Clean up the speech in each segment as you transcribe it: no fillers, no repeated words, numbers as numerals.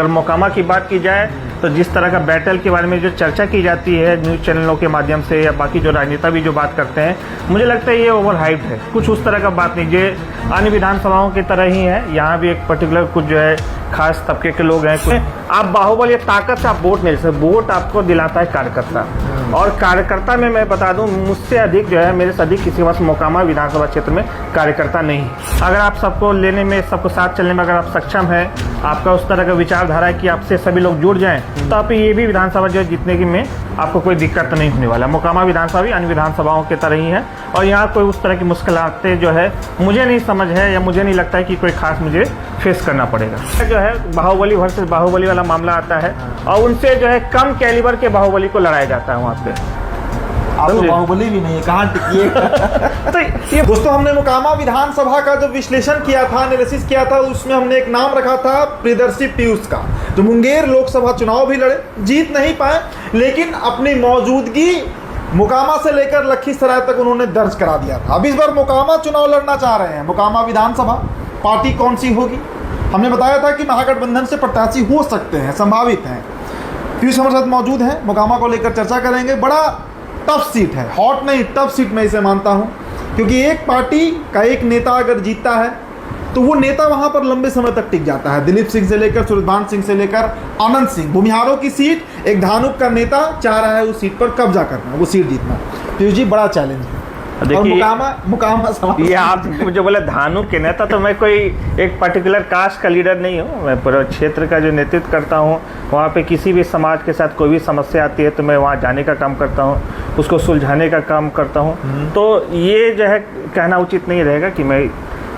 अगर मोकामा की बात की जाए तो जिस तरह का बैटल के बारे में जो चर्चा की जाती है न्यूज़ चैनलों के माध्यम से या बाकी जो राजनेता भी जो बात करते हैं, मुझे लगता है ये ओवर हाइप्ड है। कुछ उस तरह का बात नहीं, ये अन्य विधानसभाओं की तरह ही है। यहाँ भी एक पर्टिकुलर कुछ जो है खास तबके के लोग हैं। आप बाहुबल, ये ताकत से आप वोट नहीं ले सकते। वोट आपको दिलाता है कार्यकर्ता, और कार्यकर्ता में मैं बता दूं, मुझसे अधिक जो है, मेरे से अधिक किसी के पास मोकामा विधानसभा क्षेत्र में कार्यकर्ता नहीं। अगर आप सबको लेने में, सबको साथ चलने में अगर आप सक्षम हैं, आपका उस तरह का विचारधारा है कि आपसे सभी लोग जुड़ जाएं, तो आप ये भी विधानसभा जो है जीतने की में आपको कोई दिक्कत नहीं होने वाला। मोकामा विधानसभा भी अन्य विधानसभाओं की तरह ही है, और यहाँ कोई उस तरह की मुश्किलातें जो है मुझे नहीं समझ है, या मुझे नहीं लगता है कि कोई खास मुझे फेस करना पड़ेगा। जो है बाहुबली वर्सेस बाहुबली वाला मामला आता है, और उनसे जो है कम कैलिबर के बाहुबली को लड़ाया जाता है वहाँ पे। आप तो बाहुबली भी नहीं है, कहाँ टिकिए। तो ये दोस्तों, हमने मोकामा विधानसभा का जो विश्लेषण किया था, एनालिसिस किया था, उसमें हमने एक नाम रखा था प्रियदर्शी पीयूष का, जो मुंगेर लोकसभा चुनाव भी लड़े, जीत नहीं पाए, लेकिन अपनी मौजूदगी मोकामा से लेकर लखीसराय तक उन्होंने दर्ज करा दिया था। अब इस बार मोकामा चुनाव लड़ना चाह रहे हैं। मोकामा विधानसभा पार्टी कौन सी होगी? हमने बताया था कि महागठबंधन से प्रत्याशी हो सकते हैं, संभावित हैं। पीयूष हमारे साथ मौजूद हैं, मोकामा को लेकर चर्चा करेंगे। बड़ा टफ सीट है, हॉट नहीं टफ सीट मैं इसे मानता हूं, क्योंकि एक पार्टी का एक नेता अगर जीतता है तो वो नेता वहां पर लंबे समय तक टिक जाता है। दिलीप सिंह से लेकर सूरजभान सिंह से लेकर आनंद सिंह, भूमिहारों की सीट, एक धानुक का नेता चाह रहा है उस सीट पर कब्जा करना, वो सीट जीतना। पीयूष जी, बड़ा चैलेंज है। देखिए, मोकामा ये आप मुझे बोले धानुक के नेता, तो मैं कोई एक पर्टिकुलर कास्ट का लीडर नहीं हूँ। मैं पूरे क्षेत्र का जो नेतृत्व करता हूँ, वहाँ पे किसी भी समाज के साथ कोई भी समस्या आती है तो मैं वहाँ जाने का काम करता हूँ, उसको सुलझाने का काम करता हूँ। तो ये जो है कहना उचित नहीं रहेगा कि मैं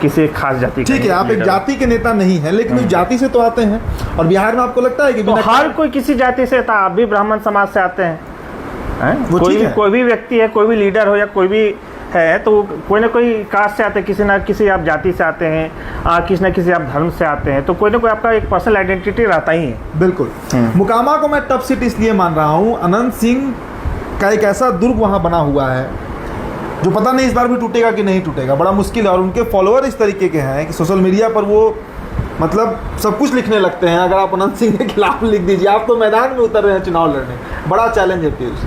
किसी खास जाति का। ठीक है, आप एक जाति के नेता नहीं है, लेकिन उस जाति से तो आते हैं, और बिहार में आपको लगता है कि तो हर कोई किसी जाति से था। आप भी ब्राह्मण समाज से आते हैं, कोई भी व्यक्ति है, कोई भी लीडर हो या कोई भी है, तो कोई ना कोई कास्ट से आते हैं, किसी ना किसी आप जाति से आते हैं, किसी ना किसी आप धर्म से आते हैं, तो कोई ना कोई आपका एक पर्सनल आइडेंटिटी रहता ही है। बिल्कुल। मोकामा को मैं टफ सीट इसलिए मान रहा हूँ, अनंत सिंह का एक ऐसा दुर्ग वहाँ बना हुआ है जो पता नहीं इस बार भी टूटेगा कि नहीं टूटेगा, बड़ा मुश्किल है। और उनके फॉलोअर इस तरीके के हैं कि सोशल मीडिया पर वो मतलब सब कुछ लिखने लगते हैं। अगर आप अनंत सिंह के खिलाफ लिख दीजिए, आप तो मैदान में उतर रहे हैं चुनाव लड़ने, बड़ा चैलेंज है पीयूष।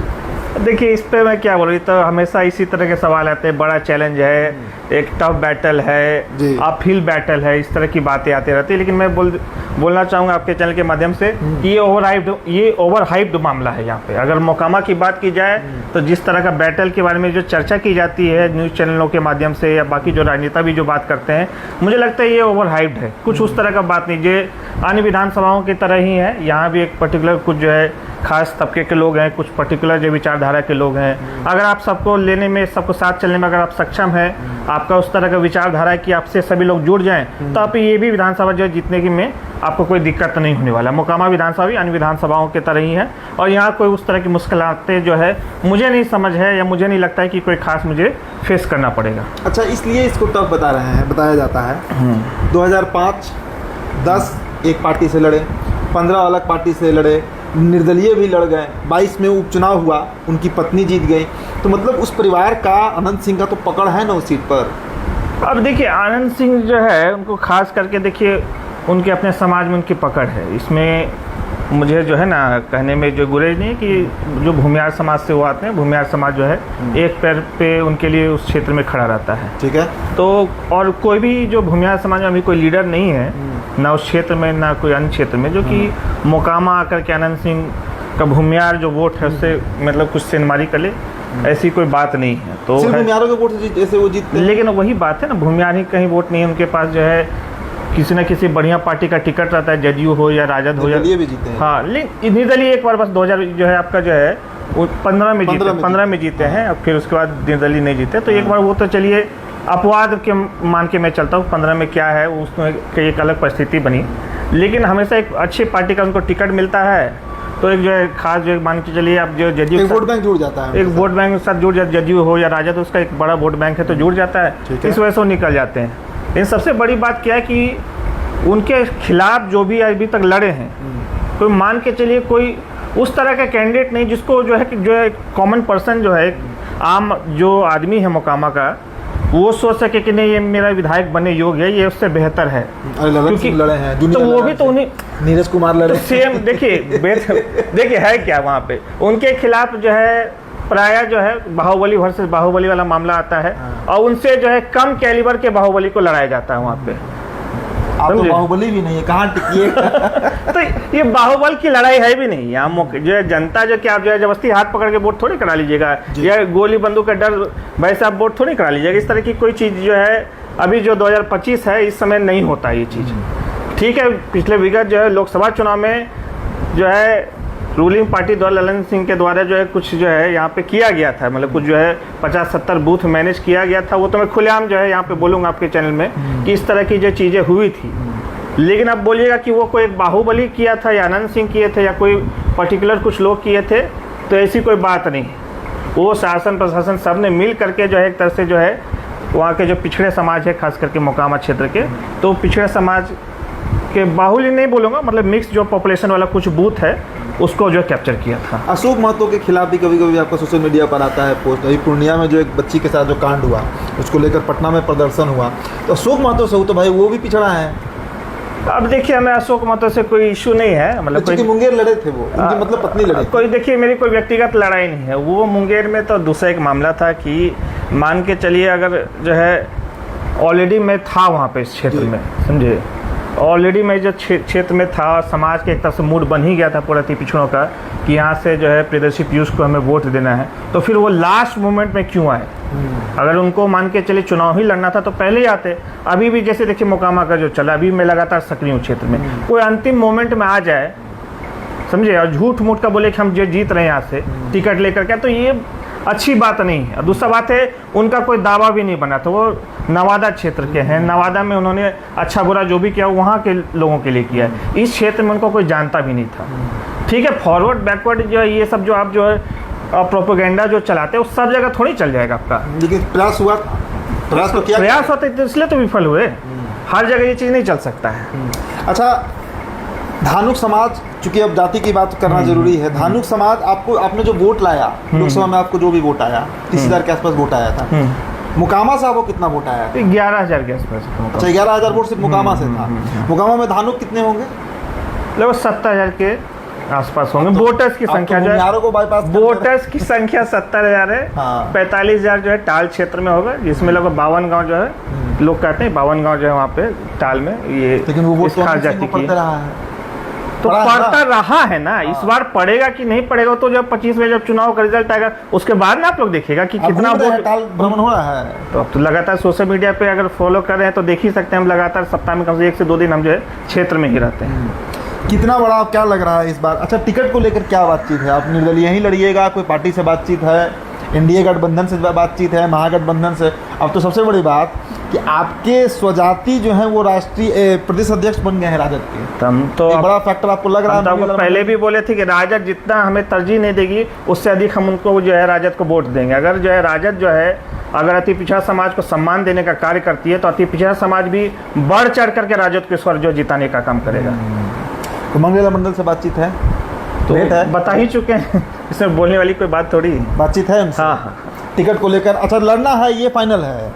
देखिए, इस पे मैं क्या बोल रही, तो हमेशा इसी तरह के सवाल आते हैं। बड़ा चैलेंज है, एक टफ बैटल है, अपहिल बैटल है, इस तरह की बातें आती रहती है। लेकिन मैं बोलना चाहूँगा आपके चैनल के माध्यम से कि ये ओवर हाइप्ड मामला है यहाँ पे। अगर मोकामा की बात की जाए तो जिस तरह का बैटल के बारे में जो चर्चा की जाती है न्यूज़ चैनलों के माध्यम से या बाकी जो राजनेता भी जो बात करते हैं, मुझे लगता है ये ओवर हाइप्ड है। कुछ उस तरह का बात नहीं, ये अन्य विधानसभाओं की तरह ही है। यहाँ भी एक पर्टिकुलर कुछ जो है खास तबके के लोग हैं, कुछ पर्टिकुलर जो विचारधारा के लोग हैं। अगर आप सबको लेने में, सबको साथ चलने में अगर आप सक्षम हैं, आपका उस तरह का विचारधारा है कि आपसे सभी लोग जुड़ जाएं, तो आप ये भी विधानसभा जो है जीतने की में आपको कोई दिक्कत नहीं होने वाला। मोकामा विधानसभा भी अन्य विधानसभाओं की तरह ही है, और यहाँ कोई उस तरह की मुश्किलातें जो है मुझे नहीं समझ है, या मुझे नहीं लगता है कि कोई खास मुझे फेस करना पड़ेगा। अच्छा, इसलिए इसको टफ बताया जाता है। 2005-10 एक पार्टी से लड़े, 15 अलग पार्टी से लड़े, निर्दलीय भी लड़ गए, 22 में उपचुनाव हुआ, उनकी पत्नी जीत गई। तो मतलब उस परिवार का, अनंत सिंह का तो पकड़ है ना उस सीट पर। अब देखिए, आनंद सिंह जो है, उनको खास करके देखिए, उनके अपने समाज में उनकी पकड़ है। इसमें मुझे जो है ना कहने में जो गुरेज नहीं है कि जो भूमिहार समाज से वो आते हैं, भूमिहार समाज जो है एक पैर पे उनके लिए उस क्षेत्र में खड़ा रहता है। ठीक है। तो और कोई भी जो भूमिहार समाज में अभी कोई लीडर नहीं है, ना उस क्षेत्र में ना कोई अन्य क्षेत्र में, जो कि मोकामा आकर के आनंद सिंह का भूमिहार जो वोट है उससे मतलब कुछ सेंधमारी कर ले, ऐसी कोई बात नहीं है। तो भूमिहारों के वोट जैसे वो जीतते हैं, लेकिन वही बात है ना, भूमिहार ही कहीं वोट नहीं है उनके पास। जो है किसी न किसी बढ़िया पार्टी का टिकट रहता है, जदयू हो या राजद हो, निर्दलीय भी जीते हैं। हाँ, लेकिन निर्दलीय एक बार बस 2000 जो है आपका जो है वो 15 में जीते हैं, और फिर उसके बाद निर्दलीय नहीं जीते। तो एक बार वो तो चलिए अपवाद के मान के मैं चलता हूँ, 15 में क्या है उसमें एक अलग परिस्थिति बनी। लेकिन हमेशा एक अच्छी पार्टी का उनको टिकट मिलता है, तो एक जो है खास जो मान के चलिए आप जो जदयू एक वोट बैंक जुड़ जाता है, एक वोट बैंक के साथ जुड़ जाता है, जदयू हो या राजद, उसका एक बड़ा वोट बैंक है तो जुड़ जाता है, इस वजह से वो निकल जाते हैं। लेकिन सबसे बड़ी बात क्या है कि उनके खिलाफ जो भी अभी तक लड़े हैं, कोई मान के चलिए कोई उस तरह का कैंडिडेट नहीं जिसको जो है कि जो है कॉमन पर्सन जो है, आम जो आदमी है मोकामा का, वो सोच सके कि नहीं ये मेरा विधायक बनने योग्य है, ये उससे बेहतर है। अरे ललन सिंह लड़े हैं, तो वो भी तो उन्हीं नीरज कुमार लड़े, तो सेम देखिए है क्या वहाँ पे उनके खिलाफ जो है प्राय जो है बाहुबली वर्सेस बाहुबली वाला मामला आता है, और उनसे जो है कम कैलिबर के बाहुबली को लड़ाया जाता है वहाँ पे। आप तो बाहुबली भी नहीं है, कहाँ टिकिए। तो ये बाहुबल की लड़ाई है भी नहीं। यहाँ जो है जनता जो कि आप जो है जबरदस्ती हाथ पकड़ के वोट थोड़ी करा लीजिएगा, या गोली बंदूक का डर वैसे आप वोट थोड़ी करा लीजिएगा। इस तरह की कोई चीज़ जो है अभी जो 2025 है इस समय नहीं होता ये चीज़। ठीक है, पिछले विगत जो है लोकसभा चुनाव में जो है रूलिंग पार्टी द्वारा ललन सिंह के द्वारा जो है कुछ जो है यहाँ पे किया गया था, मतलब कुछ जो है 50-70 बूथ मैनेज किया गया था। वो तो मैं खुलेआम जो है यहाँ पे बोलूँगा आपके चैनल में कि इस तरह की जो चीज़ें हुई थी। लेकिन अब बोलिएगा कि वो कोई एक बाहुबली किया था या आनंद सिंह किए थे या कोई पर्टिकुलर कुछ लोग किए थे, तो ऐसी कोई बात नहीं। वो शासन प्रशासन सब ने मिल करके जो है एक तरह से जो है वहाँ के जो पिछड़े समाज है, खास करके मोकामा क्षेत्र के, तो पिछड़े समाज के बाहुली नहीं बोलूँगा, मतलब मिक्स जो पॉपुलेशन वाला कुछ बूथ है उसको जो कैप्चर किया था। अशोक महतो के खिलाफ भी कभी कभी आपको सोशल मीडिया पर आता है पोस्ट। अभी पूर्णिया में जो एक बच्ची के साथ जो कांड हुआ उसको लेकर पटना में प्रदर्शन हुआ, तो अशोक महतो से हो तो भाई वो भी पिछड़ा है। अब देखिए हमें अशोक महतो से कोई इशू नहीं है, मतलब कोई मुंगेर लड़े थे वो, उनकी मतलब पत्नी लड़ी। कोई देखिए मेरी कोई व्यक्तिगत लड़ाई नहीं है। वो मुंगेर में तो दूसरा एक मामला था कि मान के चलिए अगर जो है ऑलरेडी मैं था वहाँ पे इस क्षेत्र में, समझे, ऑलरेडी मैं जो क्षेत्र में था, समाज के एक तरह से मूड बन ही गया था पूरा पिछड़ों का कि यहाँ से जो है प्रियदर्शी पीयूष को हमें वोट देना है, तो फिर वो लास्ट मोमेंट में क्यों आए? अगर उनको मान के चलिए चुनाव ही लड़ना था तो पहले ही आते। अभी भी जैसे देखिए मोकामा का जो चला, अभी मैं लगातार सक्रिय हूँ क्षेत्र में, कोई अंतिम मोमेंट में आ जाए, समझे, और झूठ मूठ का बोले कि हम जो जीत रहे हैं यहाँ से टिकट लेकर के, तो ये अच्छी बात नहीं है। और दूसरा बात है उनका कोई दावा भी नहीं बना था। वो नवादा क्षेत्र के हैं, नवादा में उन्होंने अच्छा बुरा जो भी किया वहाँ के लोगों के लिए किया है। इस क्षेत्र में उनको कोई जानता भी नहीं था। ठीक है, फॉरवर्ड बैकवर्ड जो है ये सब जो आप जो है प्रोपेगेंडा जो चलाते हैं वो सब जगह थोड़ी चल जाएगा आपका। लेकिन प्रयास हुआ, प्रयास तो किया, प्रयास होते तो इसलिए तो विफल हुए। हर जगह ये चीज़ नहीं चल सकता है। अच्छा, धानुक समाज, चूंकि अब जाति की बात करना जरूरी है, धानुक समाज आपको, आपने जो वोट लाया लोकसभा में, आपको जो भी वोट आया 30,000 के आसपास वोट आया था। मोकामा से आपको कितना वोट आया? 11,000 के आसपास। अच्छा, 11,000 वोट सिर्फ मोकामा से था। मोकामा में धानुक कितने होंगे? लगभग 70,000 के आसपास होंगे। वोटर्स की संख्या जो है, वोटर्स की संख्या 70,000 है। 45,000 जो है टाल क्षेत्र में होगा, जिसमें लगभग 52 गाँव जो है लोग कहते हैं 52 गाँव जो है वहाँ पे टाल में, ये खास जाति की तो पड़ता रहा है ना। इस बार पड़ेगा कि नहीं पड़ेगा तो जब 25 में जब चुनाव का रिजल्ट आएगा उसके बाद ना आप लोग देखिएगा कि कितना वोट भ्रमण हो रहा है। तो अब तो लगातार सोशल मीडिया पे अगर फॉलो कर रहे हैं तो देख ही सकते हैं। हम लगातार सप्ताह में कम से 1 से 2 दिन हम जो है क्षेत्र में ही रहते हैं। कितना बड़ा क्या लग रहा है इस बार? अच्छा, टिकट को लेकर क्या बातचीत है? आप निर्दलीय ही लड़िएगा, कोई पार्टी से बातचीत है, इंडिया गठबंधन से बातचीत है, महागठबंधन से? अब तो सबसे बड़ी बात कि आपके स्वजाति जो है वो राष्ट्रीय प्रदेश अध्यक्ष बन गए हैं राजद के। हम तो बड़ा फैक्टर आपको लग रहा है? तो पहले भी बोले थे कि राजद जितना हमें तरजीह नहीं देगी उससे अधिक हम उनको जो है राजद को वोट देंगे। अगर जो है राजद जो है अगर अति पिछड़ा समाज को सम्मान देने का कार्य करती है तो अति पिछड़ा समाज भी बढ़ चढ़ करके राजद को इस बार जो जिताने का काम करेगा। तो मंगेला मंडल से बातचीत है? तो है? बता ही चुके हैं, इसमें बोलने वाली कोई बात थोड़ी बातचीत है उनसे? हाँ, टिकट को लेकर। अच्छा, लड़ना है, ये फाइनल है?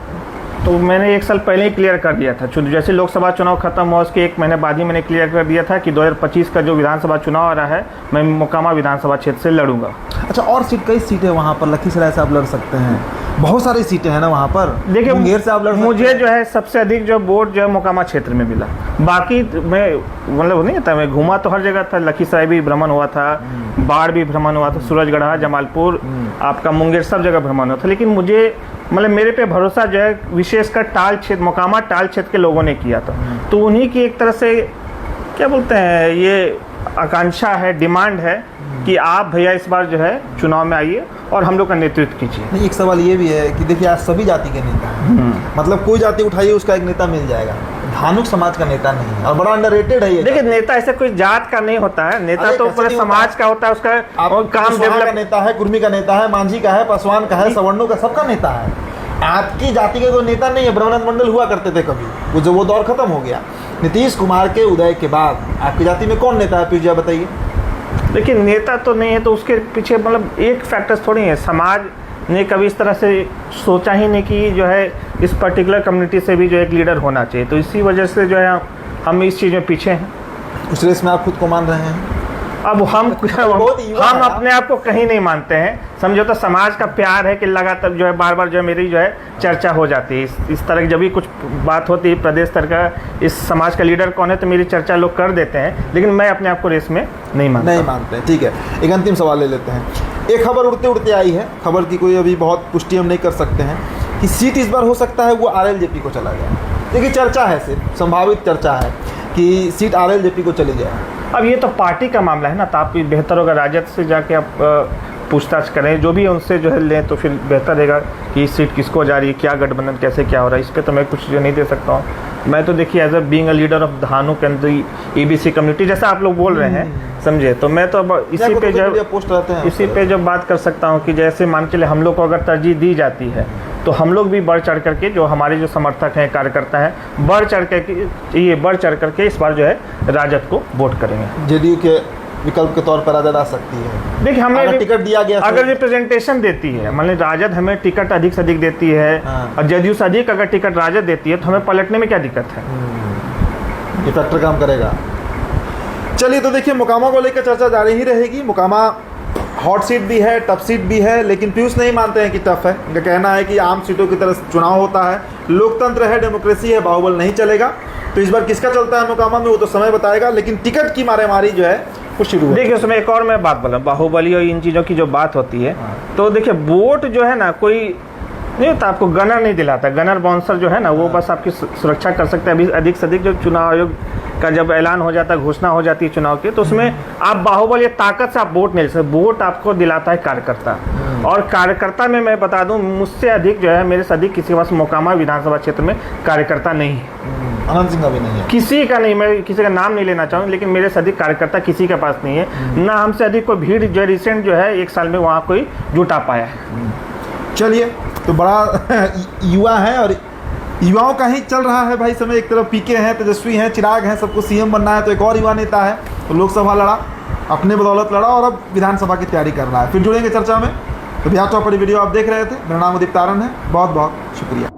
तो मैंने 1 साल पहले ही क्लियर कर दिया था। जैसे लोकसभा चुनाव खत्म हुआ उसके 1 महीने बाद ही मैंने क्लियर कर दिया था कि 2025 का जो विधानसभा चुनाव आ रहा है मैं मोकामा विधानसभा क्षेत्र से लड़ूंगा। अच्छा, और कई सीटें वहाँ पर लखीसराय से आप लड़ सकते हैं, बहुत सारी सीटें हैं ना वहाँ पर। देखिए मुंगेर से आप लड़ सकते हैं। मुझे जो है सबसे अधिक जो वोट जो है मोकामा क्षेत्र में मिला। बाकी मैं मतलब नहीं था, मैं घूमा तो हर जगह था। लखीसराय भी भ्रमण हुआ था, बाढ़ भी भ्रमण हुआ था, सूरजगढ़ा, जमालपुर, आपका मुंगेर, सब जगह भ्रमण हुआ था। लेकिन मुझे मतलब मेरे पे भरोसा जो है विशेषकर टाल क्षेत्र, मोकामा टाल क्षेत्र के लोगों ने किया था। तो उन्हीं की एक तरह से क्या बोलते हैं, ये आकांक्षा है, डिमांड है कि आप भैया इस बार जो है चुनाव में आइए और हम लोग का नेतृत्व कीजिए। नहीं, एक सवाल ये भी है कि देखिए आज सभी जाति के नेता हैं, मतलब कोई जाति उठाइए उसका एक नेता मिल जाएगा। धानुक समाज का नेता नहीं है और बड़ा अंडररेटेड है ये। देखिए नेता ऐसे कोई जात का नहीं होता है, नेता तो पूरे समाज का होता है। उसका काम डेवलप का नेता है, कुर्मी का नेता है, मांझी का है, पासवान का है, सवर्णों का, सबका नेता है। आपकी जाति का कोई नेता नहीं है। ब्रह्मानंद मंडल हुआ करते थे कभी, वो दौर खत्म हो गया। नीतीश कुमार के उदय के बाद आपकी जाति में कौन नेता है? पीयूष बताइए। देखिए नेता तो नहीं है तो उसके पीछे मतलब एक फैक्टर्स थोड़ी है। समाज ने कभी इस तरह से सोचा ही नहीं कि जो है इस पर्टिकुलर कम्युनिटी से भी जो एक लीडर होना चाहिए। तो इसी वजह से जो है हम इस चीज़ में पीछे हैं। उस रेस में आप खुद को मान रहे हैं? अब हम युवा हम है। अपने आप को कहीं नहीं मानते हैं, समझो। तो समाज का प्यार है कि लगातार जो है बार बार जो है मेरी जो है चर्चा हो जाती है। इस तरह की जब भी कुछ बात होती है, प्रदेश स्तर का इस समाज का लीडर कौन है, तो मेरी चर्चा लोग कर देते हैं, लेकिन मैं अपने आप को रेस में नहीं मानते। ठीक है, एक अंतिम सवाल ले लेते हैं। एक खबर उड़ते उड़ते आई है, खबर की कोई अभी बहुत पुष्टि हम नहीं कर सकते हैं, कि सीट इस बार हो सकता है वो आरएलजेपी को चला गया। देखिए चर्चा है, सिर्फ संभावित चर्चा है कि सीट आरएलजेपी को चली जाए। अब ये तो पार्टी का मामला है ना, तो आप बेहतर होगा राजद से जाके आप पूछताछ करें, जो भी उनसे जो है लें, तो फिर बेहतर रहेगा कि सीट किसको जा रही है, क्या गठबंधन कैसे क्या हो रहा है। इस पर तो मैं कुछ जो नहीं दे सकता हूँ। मैं तो देखिए as a being a leader of Dhanu केंद्रीय ईबीसी कम्युनिटी, जैसा आप लोग बोल रहे हैं, समझे, तो मैं तो अब इसी पे जब बात कर सकता हूँ कि जैसे मान चले हम लोग को अगर तरजीह दी जाती है, तो हम लोग भी बढ़ चढ़ करके, जो हमारे जो समर्थक हैं, कार्यकर्ता हैं, बढ़ चढ़ करके इस बार जो है राजद को वोट करेंगे। जेडीयू के विकल्प के तौर पर राजद आ सकती है। देखिए हमें टिकट दिया गया, अगर रिप्रेजेंटेशन देती है, मान लीजिए राजद हमें टिकट अधिक से अधिक देती है, और जदयू से अधिक अगर टिकट राजद देती है, तो हमें पलटने में क्या दिक्कत है? ये फैक्टर काम करेगा। चलिए, तो देखिए मोकामा को लेकर चर्चा जारी ही रहेगी। मोकामा हॉट सीट भी है, टफ सीट भी है, लेकिन पीयूष नहीं मानते हैं कि टफ है। उनका कहना है कि आम सीटों की तरह चुनाव होता है, लोकतंत्र है, डेमोक्रेसी है, बाहुबल नहीं चलेगा। तो इस बार किसका चलता है मोकामा में, वो तो समय बताएगा, लेकिन टिकट की मारामारी जो है वो शुरू है। देखिए उसमें एक और मैं बात बोला, बाहुबली और इन चीज़ों की जो बात होती है, तो देखिए वोट जो है ना, कोई नहीं होता, आपको गनर नहीं दिलाता। गनर बाउंसर जो है ना, वो बस आपकी सुरक्षा कर सकते हैं। अभी अधिक से अधिक जो चुनाव आयोग का जब ऐलान हो जाता है, घोषणा हो जाती है चुनाव की, तो उसमें आप बाहुबल या ताकत से आप वोट नहीं ले सकते। वोट आपको दिलाता है कार्यकर्ता, और कार्यकर्ता में मैं बता दूं, मुझसे अधिक जो है, मेरे से अधिक किसी के पास मोकामा विधानसभा क्षेत्र में कार्यकर्ता नहीं है। अनंत सिंह का भी नहीं है, किसी का नहीं, मैं किसी का नाम नहीं लेना चाहूँगा, लेकिन मेरे से अधिक कार्यकर्ता किसी के पास नहीं है। ना हमसे अधिक कोई भीड़ जो रिसेंट जो है 1 साल में वहाँ कोई जुटा पाया है। चलिए, तो बड़ा युवा है और युवाओं का ही चल रहा है भाई समय। एक तरफ पीके हैं, तेजस्वी हैं, चिराग हैं, सबको सीएम बनना है, तो एक और युवा नेता है, तो लोकसभा लड़ा, अपने बदौलत लड़ा, और अब विधानसभा की तैयारी कर रहा है। फिर जुड़ेंगे चर्चा में। तो बिहार टॉप पर वीडियो आप देख रहे थे। मेरा नाम उदित तारण है। बहुत बहुत शुक्रिया।